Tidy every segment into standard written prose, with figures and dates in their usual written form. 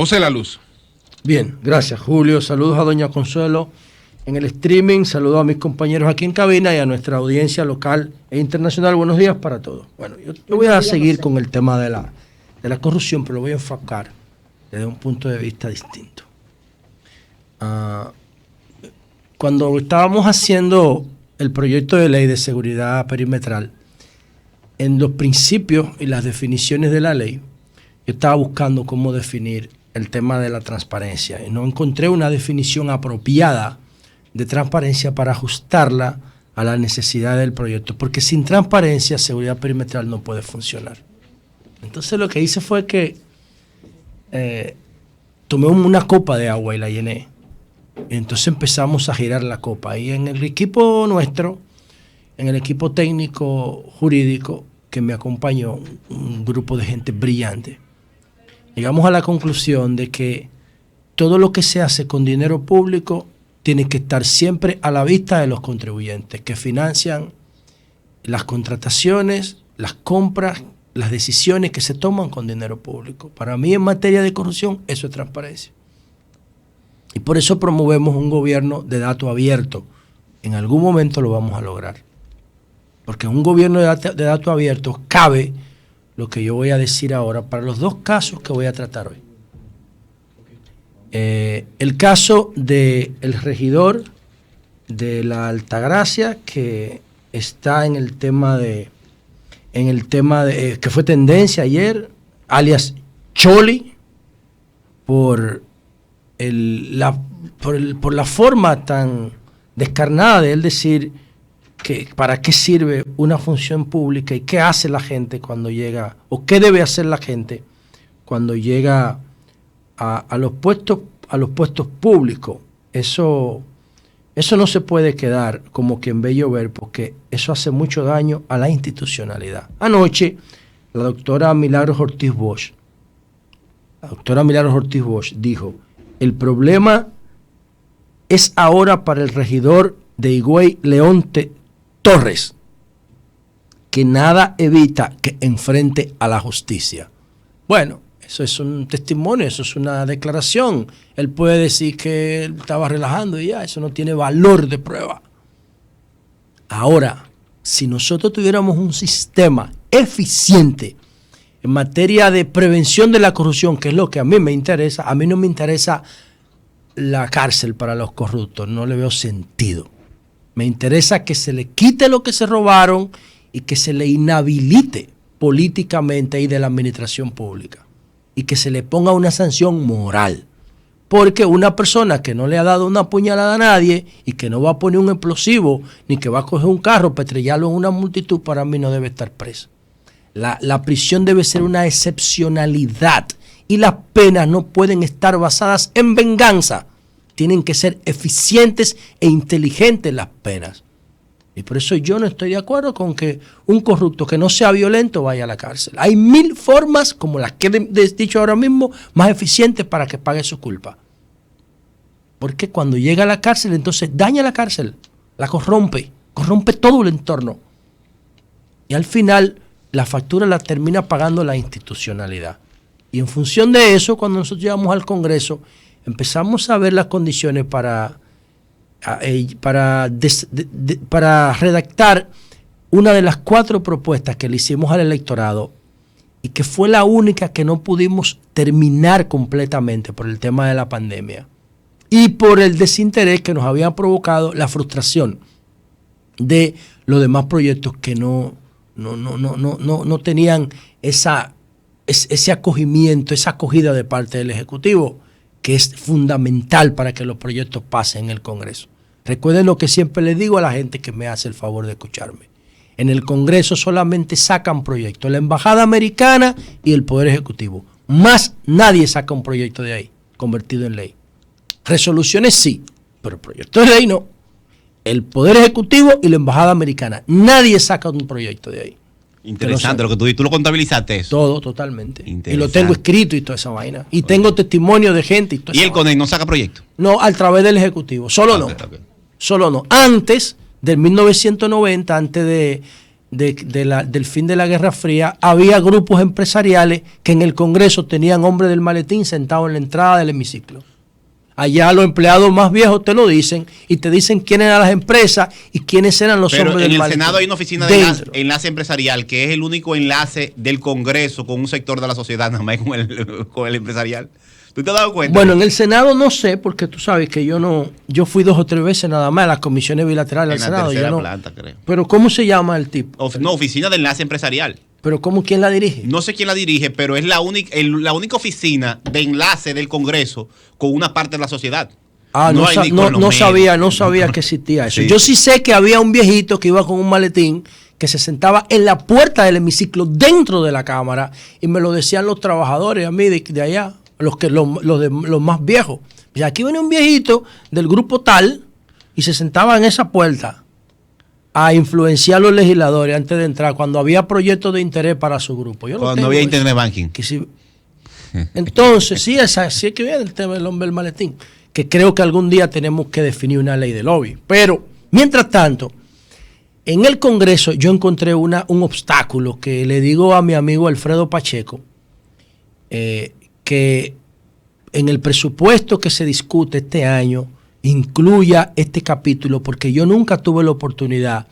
José La Luz. Bien, gracias Julio. Saludos a doña Consuelo en el streaming. Saludos a mis compañeros aquí en cabina y a nuestra audiencia local e internacional. Buenos días para todos. Bueno, yo voy a seguir con el tema de la corrupción, pero lo voy a enfocar desde un punto de vista distinto. Cuando estábamos haciendo el proyecto de ley de seguridad perimetral, en los principios y las definiciones de la ley, yo estaba buscando cómo definir el tema de la transparencia y no encontré una definición apropiada de transparencia para ajustarla a la necesidad del proyecto, porque sin transparencia seguridad perimetral no puede funcionar. Entonces lo que hice fue que tomé una copa de agua y la llené. Y entonces empezamos a girar la copa. Y en el equipo nuestro, en el equipo técnico jurídico que me acompañó, un grupo de gente brillante, llegamos a la conclusión de que todo lo que se hace con dinero público tiene que estar siempre a la vista de los contribuyentes que financian las contrataciones, las compras, las decisiones que se toman con dinero público. Para mí, en materia de corrupción, eso es transparencia. Y por eso promovemos un gobierno de datos abiertos. En algún momento lo vamos a lograr. Porque en un gobierno de datos abiertos cabe lo que yo voy a decir ahora para los dos casos que voy a tratar hoy. El caso del regidor de la Altagracia, que está en el tema de que fue tendencia ayer, alias Choli, por la forma tan descarnada de él decir que para qué sirve una función pública y qué hace la gente cuando llega, o qué debe hacer la gente cuando llega a los puestos públicos. Eso no se puede quedar como quien ve llover, porque eso hace mucho daño a la institucionalidad. Anoche, la doctora Milagros Ortiz Bosch dijo: el problema es ahora para el regidor de Higüey, Leonte Torres, que nada evita que enfrente a la justicia. Bueno, eso es un testimonio, eso es una declaración. Él puede decir que él estaba relajando y ya, eso no tiene valor de prueba. Ahora, si nosotros tuviéramos un sistema eficiente en materia de prevención de la corrupción, que es lo que a mí me interesa, a mí no me interesa la cárcel para los corruptos, no le veo sentido. Me interesa que se le quite lo que se robaron y que se le inhabilite políticamente y de la administración pública y que se le ponga una sanción moral. Porque una persona que no le ha dado una puñalada a nadie y que no va a poner un explosivo ni que va a coger un carro para estrellarlo en una multitud, para mí no debe estar preso. La prisión debe ser una excepcionalidad y las penas no pueden estar basadas en venganza. Tienen que ser eficientes e inteligentes las penas. Y por eso yo no estoy de acuerdo con que un corrupto que no sea violento vaya a la cárcel. Hay 1000 formas, como las que he dicho ahora mismo, más eficientes para que pague su culpa. Porque cuando llega a la cárcel, entonces daña la cárcel, la corrompe todo el entorno. Y al final la factura la termina pagando la institucionalidad. Y en función de eso, cuando nosotros llegamos al Congreso, empezamos a ver las condiciones para redactar una de las 4 propuestas que le hicimos al electorado y que fue la única que no pudimos terminar completamente por el tema de la pandemia y por el desinterés que nos había provocado la frustración de los demás proyectos que no tenían ese acogimiento, esa acogida de parte del Ejecutivo, que es fundamental para que los proyectos pasen en el Congreso. Recuerden lo que siempre les digo a la gente que me hace el favor de escucharme. En el Congreso solamente sacan proyectos la Embajada Americana y el Poder Ejecutivo. Más nadie saca un proyecto de ahí, convertido en ley. Resoluciones sí, pero proyectos de ley no. El Poder Ejecutivo y la Embajada Americana. Nadie saca un proyecto de ahí. Interesante lo que tú dices. ¿Tú lo contabilizaste eso? Todo, totalmente. Y lo tengo escrito y toda esa vaina. Y tengo testimonio de gente y todo eso. ¿Y el CONEI no saca proyectos? No, a través del Ejecutivo. Solo no. Solo no. Antes del 1990, antes de del fin de la Guerra Fría, había grupos empresariales que en el Congreso tenían hombres del maletín sentados en la entrada del hemiciclo. Allá los empleados más viejos te lo dicen y te dicen quiénes eran las empresas y quiénes eran los hombres del maletín. Pero en el Senado hay una oficina de enlace empresarial que es el único enlace del Congreso con un sector de la sociedad, nada más con el empresarial. ¿Tú te has dado cuenta? Bueno, en el Senado no sé, porque tú sabes que yo fui 2 o 3 veces nada más a las comisiones bilaterales del Senado. En la tercera planta, creo. Pero ¿cómo se llama el tipo? Oficina de enlace empresarial. ¿Pero quién la dirige? No sé quién la dirige, pero es la única oficina de enlace del Congreso con una parte de la sociedad. No sabía que existía eso. Sí. Yo sí sé que había un viejito que iba con un maletín que se sentaba en la puerta del hemiciclo dentro de la Cámara y me lo decían los trabajadores a mí de allá, los más viejos. Y aquí viene un viejito del grupo tal y se sentaba en esa puerta a influenciar a los legisladores antes de entrar, cuando había proyectos de interés para su grupo. Cuando había internet banking. Entonces, sí es que viene el tema del hombre del maletín, que creo que algún día tenemos que definir una ley de lobby. Pero, mientras tanto, en el Congreso yo encontré un obstáculo que le digo a mi amigo Alfredo Pacheco, que en el presupuesto que se discute este año incluya este capítulo, porque yo nunca tuve la oportunidad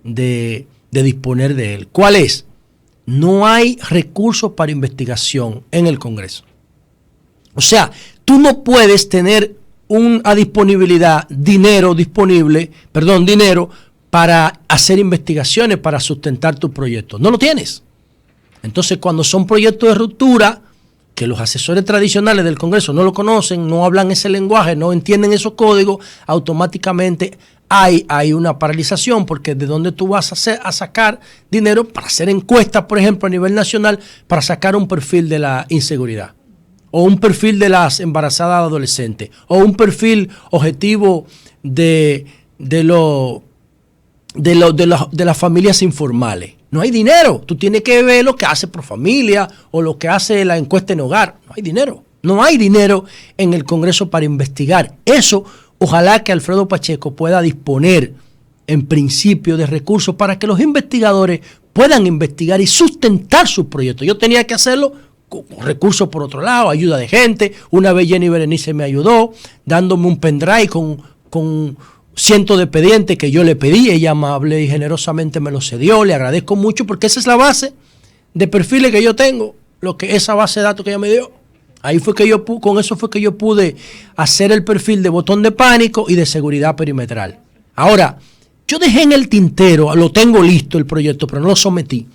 de disponer de él. ¿Cuál es? No hay recursos para investigación en el Congreso. O sea, tú no puedes tener a disponibilidad dinero para hacer investigaciones, para sustentar tu proyecto. No lo tienes. Entonces, cuando son proyectos de ruptura, que los asesores tradicionales del Congreso no lo conocen, no hablan ese lenguaje, no entienden esos códigos, automáticamente hay una paralización, porque de dónde tú vas a sacar dinero para hacer encuestas, por ejemplo, a nivel nacional, para sacar un perfil de la inseguridad, o un perfil de las embarazadas adolescentes, o un perfil objetivo de las familias informales. No hay dinero. Tú tienes que ver lo que hace Profamilia o lo que hace la encuesta en hogar. No hay dinero. No hay dinero en el Congreso para investigar. Eso, ojalá que Alfredo Pacheco pueda disponer en principio de recursos para que los investigadores puedan investigar y sustentar sus proyectos. Yo tenía que hacerlo con recursos por otro lado, ayuda de gente. Una vez Jenny Berenice me ayudó dándome un pendrive con cientos de expedientes que yo le pedí. Ella amable y generosamente me lo cedió. Le agradezco mucho porque esa es la base de perfiles que yo tengo, esa base de datos que ella me dio. Ahí fue que con eso fue que yo pude hacer el perfil de botón de pánico y de seguridad perimetral. Ahora, yo dejé en el tintero, lo tengo listo el proyecto, pero no lo sometí.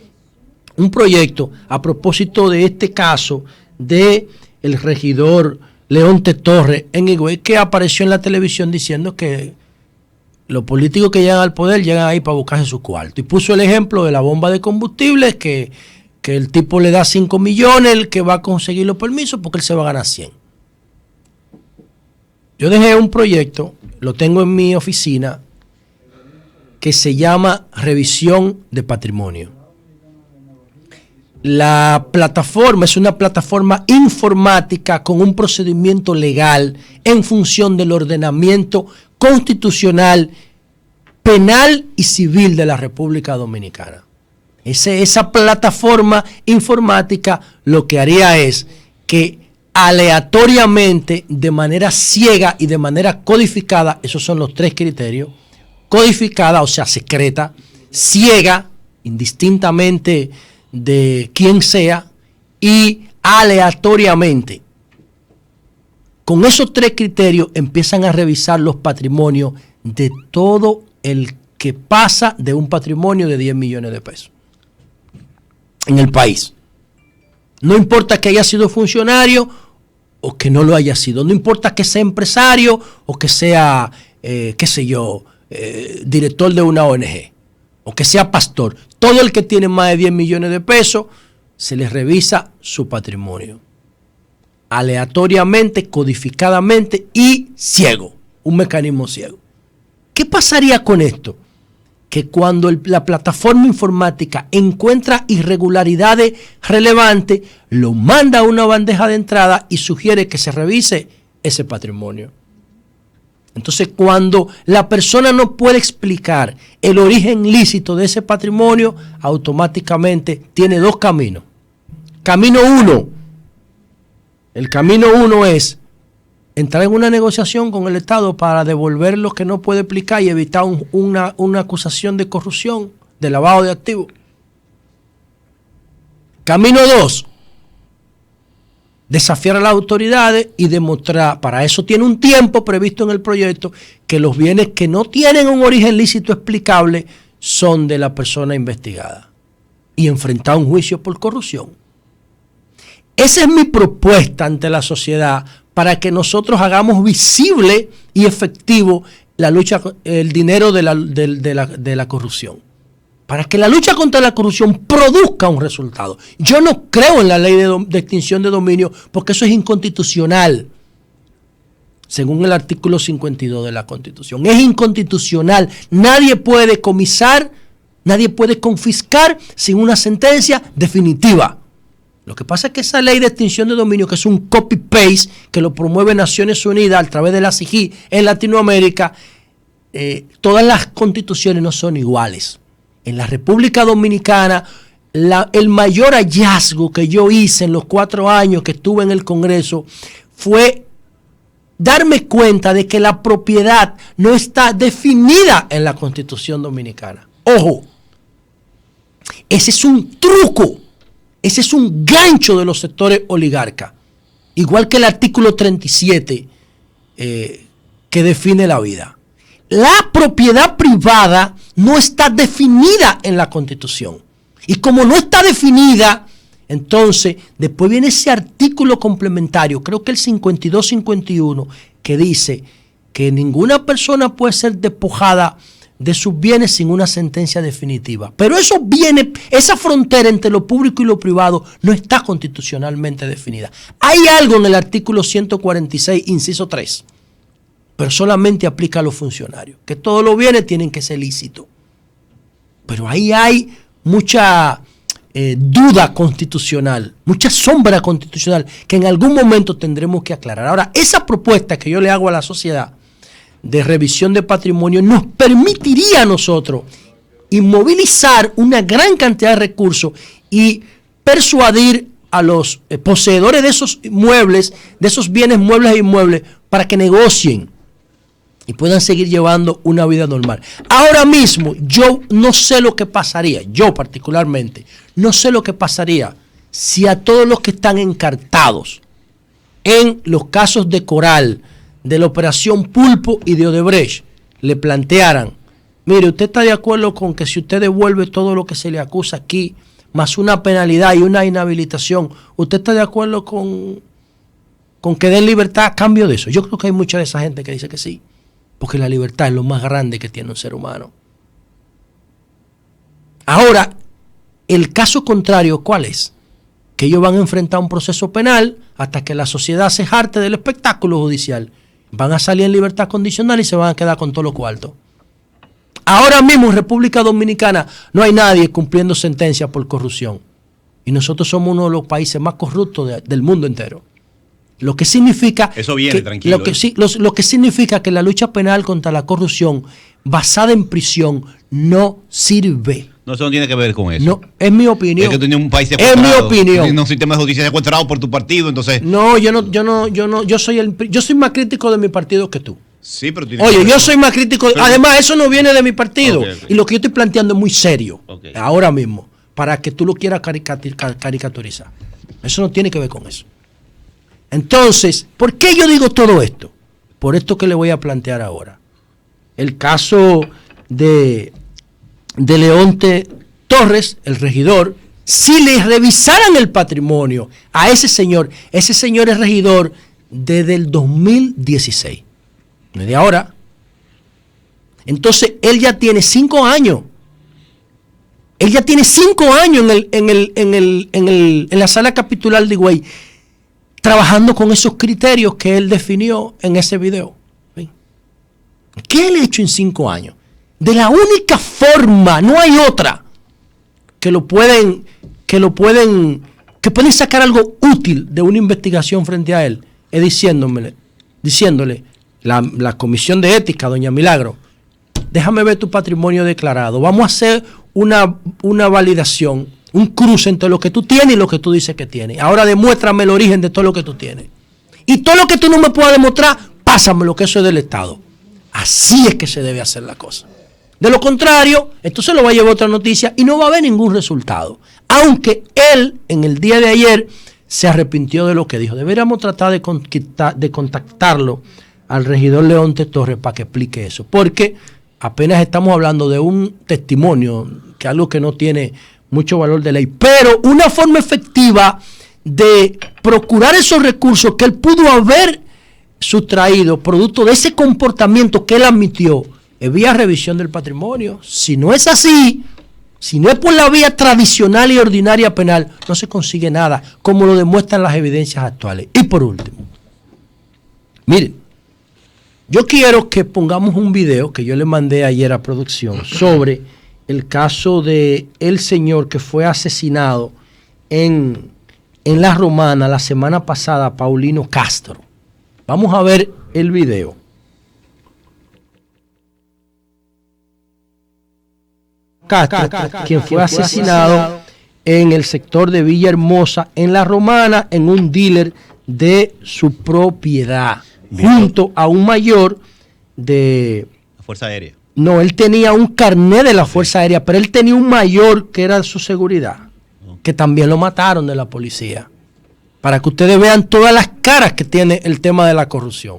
Un proyecto a propósito de este caso de el regidor Leonte Torres en Higüey, que apareció en la televisión diciendo que los políticos que llegan al poder llegan ahí para buscarse su cuarto. Y puso el ejemplo de la bomba de combustible, que el tipo le da 5 millones, el que va a conseguir los permisos, porque él se va a ganar 100. Yo dejé un proyecto, lo tengo en mi oficina, que se llama Revisión de Patrimonio. La plataforma es una plataforma informática con un procedimiento legal en función del ordenamiento constitucional, penal y civil de la República Dominicana. Esa plataforma informática lo que haría es que aleatoriamente, de manera ciega y de manera codificada, esos son los 3 criterios, codificada, o sea, secreta, ciega, indistintamente de quién sea, y aleatoriamente. Con esos 3 criterios empiezan a revisar los patrimonios de todo el que pasa de un patrimonio de 10 millones de pesos en el país. No importa que haya sido funcionario o que no lo haya sido. No importa que sea empresario o que sea, director de una ONG o que sea pastor. Todo el que tiene más de 10 millones de pesos se le revisa su patrimonio. Aleatoriamente, codificadamente y ciego. Un mecanismo ciego. ¿Qué pasaría con esto? Que cuando la plataforma informática encuentra irregularidades relevantes, lo manda a una bandeja de entrada y sugiere que se revise ese patrimonio. Entonces, cuando la persona no puede explicar el origen lícito de ese patrimonio, automáticamente tiene dos caminos. Camino uno. El camino uno es entrar en una negociación con el Estado para devolver lo que no puede explicar y evitar una acusación de corrupción, de lavado de activos. Camino 2, desafiar a las autoridades y demostrar, para eso tiene un tiempo previsto en el proyecto, que los bienes que no tienen un origen lícito explicable son de la persona investigada y enfrentar un juicio por corrupción. Esa es mi propuesta ante la sociedad para que nosotros hagamos visible y efectivo la lucha, el dinero de la corrupción. Para que la lucha contra la corrupción produzca un resultado. Yo no creo en la ley de extinción de dominio porque eso es inconstitucional. Según el artículo 52 de la Constitución. Es inconstitucional. Nadie puede comisar, nadie puede confiscar sin una sentencia definitiva. Lo que pasa es que esa ley de extinción de dominio, que es un copy-paste que lo promueve Naciones Unidas a través de la CIGI en Latinoamérica, todas las constituciones no son iguales. En la República Dominicana, el mayor hallazgo que yo hice en los 4 años que estuve en el Congreso fue darme cuenta de que la propiedad no está definida en la Constitución Dominicana. Ojo, ese es un truco, ese es un gancho de los sectores oligarcas. Igual que el artículo 37 que define la vida. La propiedad privada no está definida en la Constitución. Y como no está definida, entonces después viene ese artículo complementario, creo que el 52-51, que dice que ninguna persona puede ser despojada de sus bienes sin una sentencia definitiva. Pero eso viene, esa frontera entre lo público y lo privado no está constitucionalmente definida. Hay algo en el artículo 146, inciso 3. Pero solamente aplica a los funcionarios, que todos los bienes tienen que ser lícitos. Pero ahí hay mucha duda constitucional, mucha sombra constitucional que en algún momento tendremos que aclarar. Ahora, esa propuesta que yo le hago a la sociedad de revisión de patrimonio nos permitiría a nosotros inmovilizar una gran cantidad de recursos y persuadir a los poseedores de esos muebles, de esos bienes muebles e inmuebles, para que negocien y puedan seguir llevando una vida normal. Ahora mismo yo no sé lo que pasaría, yo particularmente, no sé lo que pasaría si a todos los que están encartados en los casos de Coral, de la Operación Pulpo y de Odebrecht, le plantearan, mire, usted está de acuerdo con que si usted devuelve todo lo que se le acusa aquí, más una penalidad y una inhabilitación, ¿usted está de acuerdo con que den libertad a cambio de eso? Yo creo que hay mucha de esa gente que dice que sí. Porque la libertad es lo más grande que tiene un ser humano. Ahora, el caso contrario, ¿cuál es? Que ellos van a enfrentar un proceso penal hasta que la sociedad se jarte del espectáculo judicial. Van a salir en libertad condicional y se van a quedar con todos los cuartos. Ahora mismo en República Dominicana no hay nadie cumpliendo sentencia por corrupción. Y nosotros somos uno de los países más corruptos del mundo entero. Lo que significa eso viene, tranquilo. Lo que significa que la lucha penal contra la corrupción basada en prisión no sirve. No, eso no tiene que ver con eso. No, es mi opinión. Es que tú tienes un país secuestrado. Es mi opinión. Tienes un sistema de justicia secuestrado por tu partido, entonces. No, yo soy más crítico de mi partido que tú. Sí, pero oye, yo soy más crítico. Además, eso no viene de mi partido. Okay. Y lo que yo estoy planteando es muy serio. Okay. Ahora mismo. Para que tú lo quieras caricaturizar. Eso no tiene que ver con eso. Entonces, ¿por qué yo digo todo esto? Por esto que le voy a plantear ahora. El caso de Leonte Torres, el regidor, si le revisaran el patrimonio a ese señor es regidor desde el 2016, no es de ahora. Entonces, él ya tiene 5 años. Él ya tiene 5 años en la sala capitular de Higüey, trabajando con esos criterios que él definió en ese video. ¿Sí? ¿Qué él ha hecho en 5 años? De la única forma, no hay otra, que pueden sacar algo útil de una investigación frente a él, es diciéndole, la Comisión de Ética, doña Milagro, déjame ver tu patrimonio declarado. Vamos a hacer una validación, un cruce entre lo que tú tienes y lo que tú dices que tienes. Ahora demuéstrame el origen de todo lo que tú tienes. Y todo lo que tú no me puedas demostrar, pásame lo que eso es del Estado. Así es que se debe hacer la cosa. De lo contrario, entonces lo va a llevar otra noticia y no va a haber ningún resultado. Aunque él, en el día de ayer, se arrepintió de lo que dijo. Deberíamos tratar de contactarlo al regidor Leonte Torres para que explique eso. Porque apenas estamos hablando de un testimonio, que es algo que no tiene mucho valor de ley, pero una forma efectiva de procurar esos recursos que él pudo haber sustraído producto de ese comportamiento que él admitió, vía revisión del patrimonio. Si no es así, si no es por la vía tradicional y ordinaria penal, no se consigue nada, como lo demuestran las evidencias actuales. Y por último, miren, yo quiero que pongamos un video que yo le mandé ayer a producción sobre el caso de el señor que fue asesinado en La Romana la semana pasada, Paulino Castro. Vamos a ver el video. Castro, quien fue asesinado en el sector de Villahermosa, en La Romana, en un dealer de su propiedad, junto a un mayor de la Fuerza Aérea. No, él tenía un carnet de la Fuerza Aérea, pero él tenía un mayor que era de su seguridad, que también lo mataron de la policía. Para que ustedes vean todas las caras que tiene el tema de la corrupción.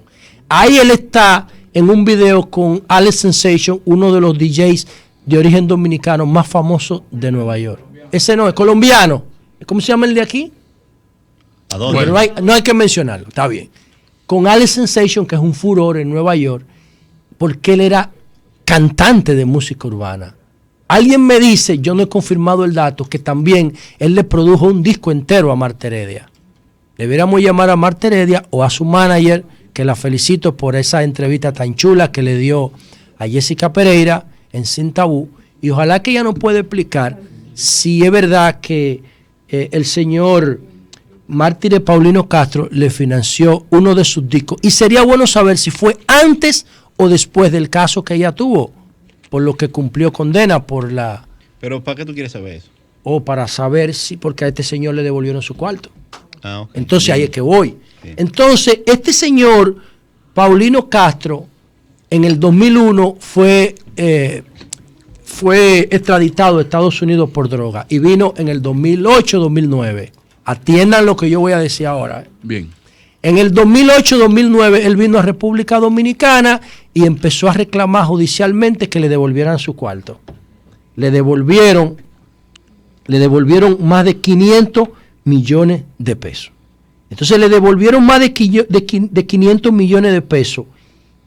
Ahí él está en un video con Alex Sensation, uno de los DJs de origen dominicano más famosos de Nueva York. Ese no, es colombiano. ¿Cómo se llama el de aquí? ¿A dónde? Bueno, no hay que mencionarlo, está bien. Con Alex Sensation, que es un furor en Nueva York, porque él era cantante de música urbana. Alguien me dice, yo no he confirmado el dato, que también él le produjo un disco entero a Marta Heredia. Deberíamos llamar a Marta Heredia o a su manager, que la felicito por esa entrevista tan chula que le dio a Jessica Pereira en Sin Tabú, y ojalá que ella nos pueda explicar si es verdad que el señor Mártir Paulino Castro le financió uno de sus discos, y sería bueno saber si fue antes o después del caso que ella tuvo, por lo que cumplió condena por la... ¿Pero para qué tú quieres saber eso? O para saber si, porque a este señor le devolvieron su cuarto. Ah, okay. Entonces ahí es que voy. Sí. Entonces, este señor Paulino Castro, en el 2001 fue extraditado a Estados Unidos por droga y vino en el 2008-2009. Atiendan lo que yo voy a decir ahora. Bien. En el 2008-2009 él vino a República Dominicana y empezó a reclamar judicialmente que le devolvieran su cuarto. Le devolvieron más de 500 millones de pesos. Entonces le devolvieron más de 500 millones de pesos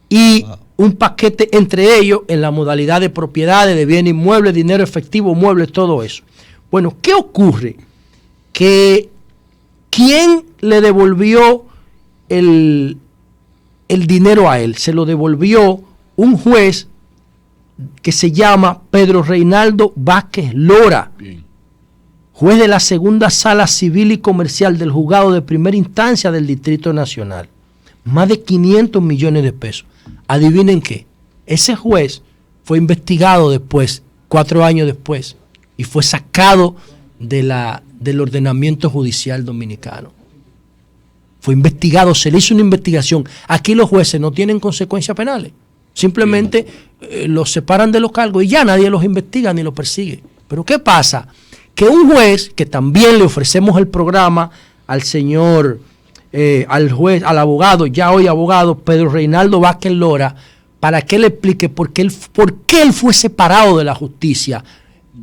y un paquete entre ellos en la modalidad de propiedades, de bienes inmuebles, dinero efectivo, muebles, todo eso. Bueno, ¿qué ocurre? Que ¿quién le devolvió el dinero a él? Se lo devolvió un juez que se llama Pedro Reinaldo Vázquez Lora. Bien. Juez de la segunda sala civil y comercial del juzgado de primera instancia del Distrito Nacional. Más de 500 millones de pesos. Adivinen qué, ese juez fue investigado después, 4 años después, y fue sacado del ordenamiento judicial dominicano. Fue investigado, se le hizo una investigación. Aquí los jueces no tienen consecuencias penales. Simplemente los separan de los cargos y ya nadie los investiga ni los persigue. Pero ¿qué pasa? Que un juez, que también le ofrecemos el programa al señor, al juez, al abogado, ya hoy abogado, Pedro Reinaldo Vázquez Lora, para que le explique por qué él fue separado de la justicia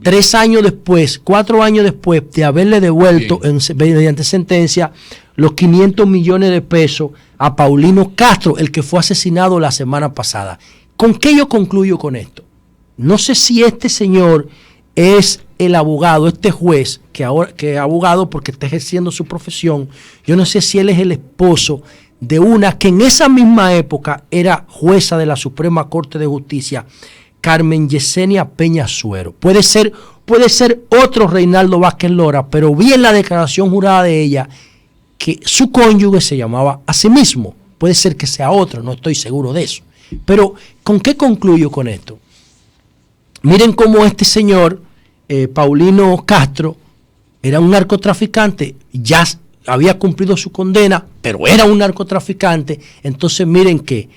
3 años después, 4 años después de haberle devuelto mediante sentencia los 500 millones de pesos a Paulino Castro, el que fue asesinado la semana pasada. ¿Con qué yo concluyo con esto? No sé si este señor es el abogado, este juez, que es abogado porque está ejerciendo su profesión. Yo no sé si él es el esposo de una que en esa misma época era jueza de la Suprema Corte de Justicia, Carmen Yesenia Peña Suero. Puede ser otro Reinaldo Vázquez Lora, pero vi en la declaración jurada de ella que su cónyuge se llamaba a sí mismo. Puede ser que sea otro, no estoy seguro de eso. Pero, ¿con qué concluyo con esto? Miren cómo este señor, Paulino Castro, era un narcotraficante, ya había cumplido su condena, pero era un narcotraficante. Entonces miren que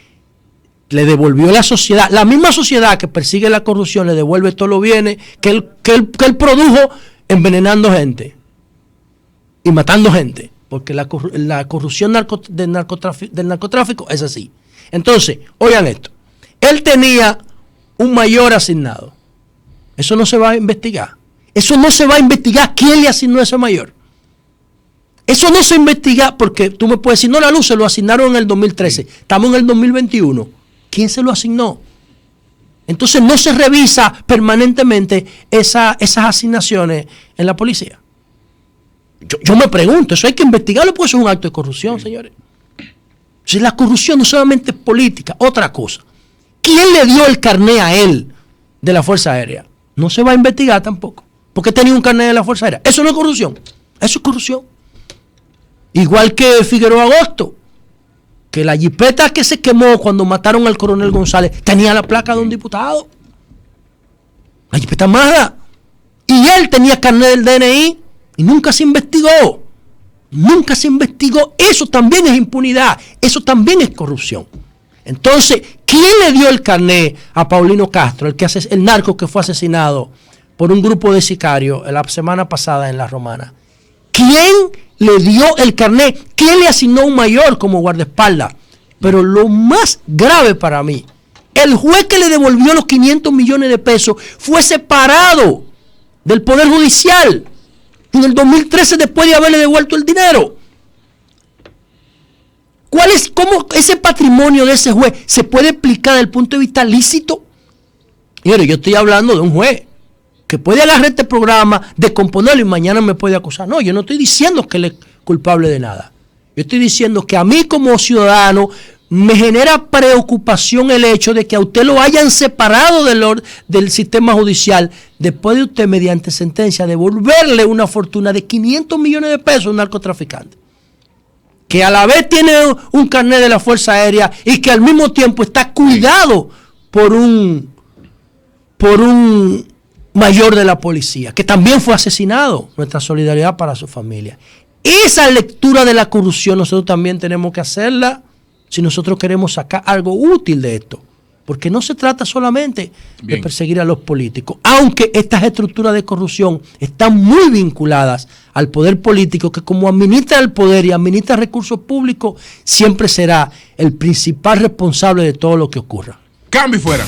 le devolvió la sociedad, la misma sociedad que persigue la corrupción, le devuelve todos los bienes que él produjo envenenando gente y matando gente, porque la corrupción del narcotráfico es así. Entonces, oigan esto, él tenía un mayor asignado, eso no se va a investigar, eso no se va a investigar quién le asignó ese mayor. Eso no se investiga porque tú me puedes decir, no, la luz se lo asignaron en el 2013, estamos en el 2021. ¿Quién se lo asignó? Entonces no se revisa permanentemente esas asignaciones en la policía. Yo me pregunto, eso hay que investigarlo porque eso es un acto de corrupción, señores. Si la corrupción no solamente es política, otra cosa. ¿Quién le dio el carné a él de la Fuerza Aérea? No se va a investigar tampoco, porque tenía un carné de la Fuerza Aérea. Eso no es corrupción, eso es corrupción. Igual que Figueroa Agosto, que la jipeta que se quemó cuando mataron al coronel González tenía la placa de un diputado. La jipeta Mazda. Y él tenía carnet del DNI y nunca se investigó. Nunca se investigó. Eso también es impunidad. Eso también es corrupción. Entonces, ¿quién le dio el carnet a Paulino Castro, el narco que fue asesinado por un grupo de sicarios la semana pasada en La Romana? ¿Quién le dio el carnet? ¿Quién le asignó un mayor como guardaespaldas? Pero lo más grave para mí, el juez que le devolvió los 500 millones de pesos fue separado del Poder Judicial en el 2013 después de haberle devuelto el dinero. ¿Cómo ese patrimonio de ese juez se puede explicar desde el punto de vista lícito? Mire, yo estoy hablando de un juez que puede agarrar este programa, descomponerlo y mañana me puede acusar. No, yo no estoy diciendo que él es culpable de nada. Yo estoy diciendo que a mí como ciudadano me genera preocupación el hecho de que a usted lo hayan separado del sistema judicial después de usted, mediante sentencia, devolverle una fortuna de 500 millones de pesos a un narcotraficante, que a la vez tiene un carnet de la Fuerza Aérea y que al mismo tiempo está cuidado por un mayor de la policía, que también fue asesinado. Nuestra solidaridad para su familia. Esa lectura de la corrupción nosotros también tenemos que hacerla si nosotros queremos sacar algo útil de esto. Porque no se trata solamente de perseguir a los políticos, aunque estas estructuras de corrupción están muy vinculadas al poder político, que como administra el poder y administra recursos públicos, siempre será el principal responsable de todo lo que ocurra. Cambio y fuera.